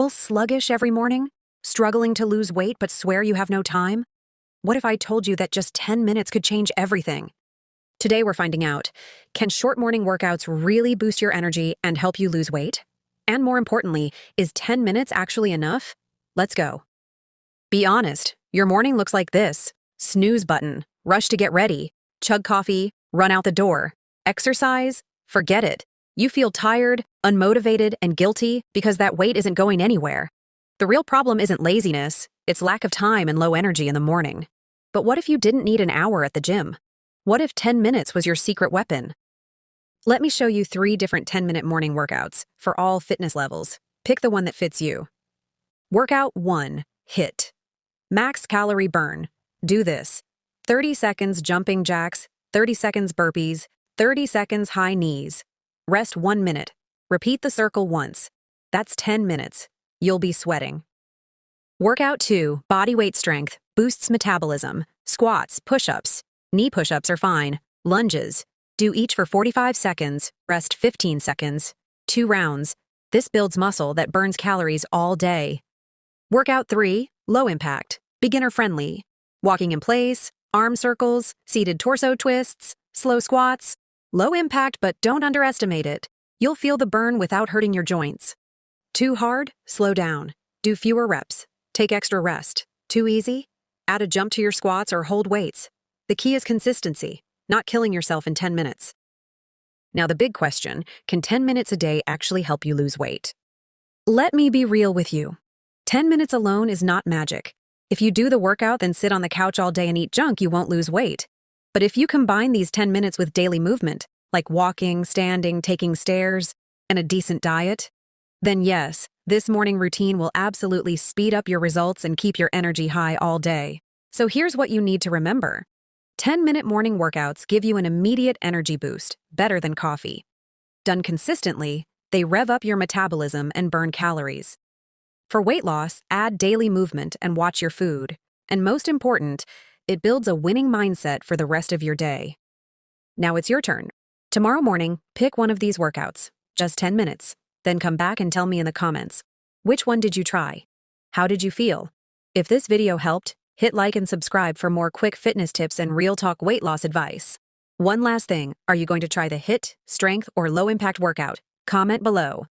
Well, sluggish every morning? Struggling to lose weight but swear you have no time? What if I told you that just 10 minutes could change everything? Today we're finding out, can short morning workouts really boost your energy and help you lose weight? And more importantly, is 10 minutes actually enough? Let's go. Be honest, your morning looks like this. Snooze button, rush to get ready, chug coffee, run out the door. Exercise? Forget it. You feel tired, unmotivated, and guilty because that weight isn't going anywhere. The real problem isn't laziness, it's lack of time and low energy in the morning. But what if you didn't need an hour at the gym? What if 10 minutes was your secret weapon? Let me show you 3 different 10-minute morning workouts for all fitness levels. Pick the one that fits you. Workout 1, HIIT. Max calorie burn. Do this. 30 seconds jumping jacks, 30 seconds burpees, 30 seconds high knees. Rest 1 minute. Repeat the circle once. That's 10 minutes. You'll be sweating. Workout 2, bodyweight strength, boosts metabolism. Squats, push-ups. Knee push-ups are fine. Lunges. Do each for 45 seconds, rest 15 seconds. 2 rounds. This builds muscle that burns calories all day. Workout 3, low impact, beginner-friendly. Walking in place, arm circles, seated torso twists, slow squats. Low impact, but don't underestimate it. You'll feel the burn without hurting your joints. Too hard? Slow down. Do fewer reps. Take extra rest. Too easy? Add a jump to your squats or hold weights. The key is consistency, not killing yourself in 10 minutes. Now the big question, can 10 minutes a day actually help you lose weight? Let me be real with you. 10 minutes alone is not magic. If you do the workout then sit on the couch all day and eat junk, you won't lose weight. But if you combine these 10 minutes with daily movement, like walking, standing, taking stairs, and a decent diet, then yes, this morning routine will absolutely speed up your results and keep your energy high all day. So here's what you need to remember. 10-minute morning workouts give you an immediate energy boost, better than coffee. Done consistently, they rev up your metabolism and burn calories. For weight loss, add daily movement and watch your food. And most important, it builds a winning mindset for the rest of your day. Now it's your turn. Tomorrow morning, pick one of these workouts, just 10 minutes. Then come back and tell me in the comments. Which one did you try? How did you feel? If this video helped, hit like and subscribe for more quick fitness tips and real talk weight loss advice. One last thing, are you going to try the HIIT, strength, or low impact workout? Comment below.